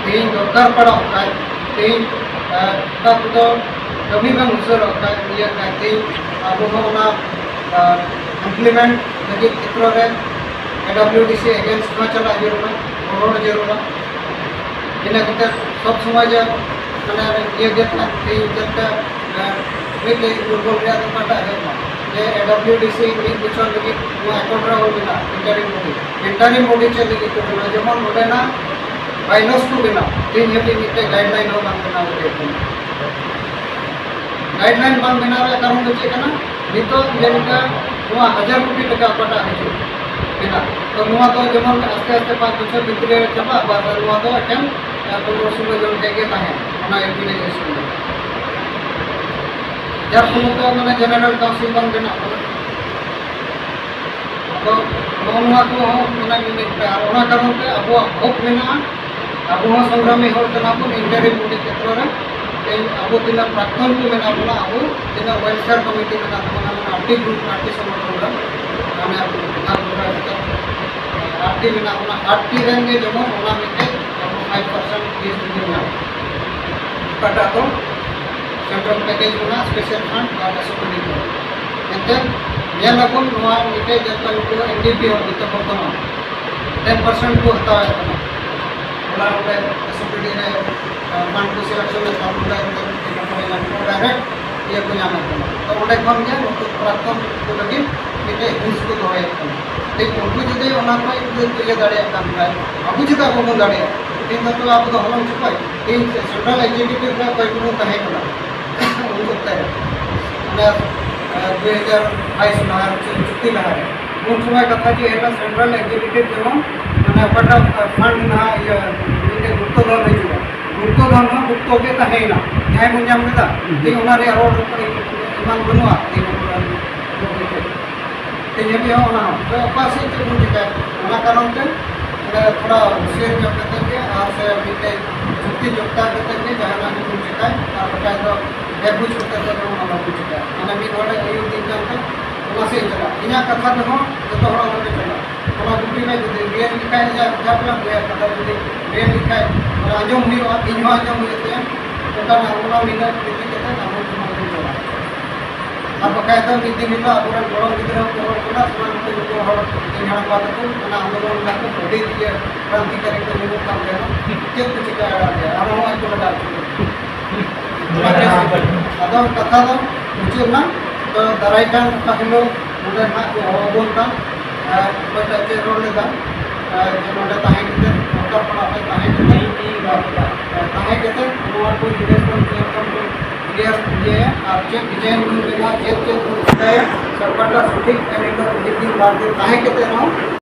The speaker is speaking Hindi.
तीन दरकार पड़ा तीन कभी बन उसर तीन अब इम्प्लीमेंट लगे क्षेत्र में AWDC एगेंस्ट ना चला जरूर रोड जरूर इन सब समय मैंने ये तीन दुर्बल काटा है AWDC एक बचर लगे एकड्रा बना इंटरिम बॉडी चल लगे बना जेमन ओडेना बाइनस को बना तीन हबी मिटे गाइडलाइन हो बांग बना गाइडलाइन बांग बना कारण दो चेकना नितो जेनिका 1000 कोटी टका पटा है बना तो नुआ तो जेमन आस्ते आस्ते 5 बछर भितरे चबा बार नुआ तो एटम 15 जन के ताहे ओना एप्लीकेशन जार फलते मैंने जनरल काउंसिल बन बना तो नौवा को मैंने कारण से अब हक में अब संग्रामी हर इंटरिम बॉडी क्षेत्र में अब तीन प्राक्तन को मेना बोला अब तीन वेलफेयर कमिटी में आरटी ग्रुप आरटी संगठन आरटी में आरटी रेंगे जेमन 5% फीस काटा तो सेंट्रल पैकेज में स्पेशल फंड और एसओपी को एंते नेलबन नोआ मिटे जतन को एनडीपी और बित बर्तमान 10% को हता है ओला ओले एसओपी रे फंड को सिलेक्शन में काम को डायरेक्ट ये को नाम तो ओडे खन के नको प्राप्तन को लगे मिटे हिंस को दोय ठीक उनको जदे ओना को ये दाड़े काम है अब चिता को बन दाड़े तीन तो आप तो हलम चुकाई तीन सेंट्रल एग्जीक्यूटिव का कोई को तहे कला उनको तहे ना 2022 में चुक्ति लगा है उन समय कथा कि एटा सेंट्रल एग्जीक्यूटिव जेमन माने पटा फंड ना ये गुप्तधन है गुप्तधन ना गुप्त के तहेना न्याय मुंजाम केदा ती ओना रे रोड मान बनुआ ती ये भी होना तो पासे के मुझे ओना कारण से थोड़ा शेयर जब करते हैं और से मिलते चुक्ति जोड़ता करते हैं जहाँ ना कुछ चिता है और बता दो एक कुछ करते हैं तो हम लोग चिता है मैंने भी बोले ये दिन करते वहाँ से चला इन्हें कथा तो हम जो तो हम लोग चला थोड़ा बुद्धि में जो रियल लिखा है या अपना कथा जो रियल लिखा है और आजम भी इन आजम हुए थे तो का नाम मिला बुद्धि कहते हैं नाम तो चला अब बकायदा मिट्टी मिला अब गरम गिद्रा गरम कोना समान को हर इन बात को ना आंदोलन का बड़ी क्रांतिकारी को मिलो काम करना के कुछ का है अब हम को लगा अदम कथा दो मुझे ना तो दराई का कहलो मुझे ना को होबोन का बट के रोड लेदा जो मोटा ताहे के मोटा पड़ा है ताहे के नोआ को डिस्कशन ये आपके डिजाइन में बिना चेक सरकार सटीक एंड दिन बाद ताहे के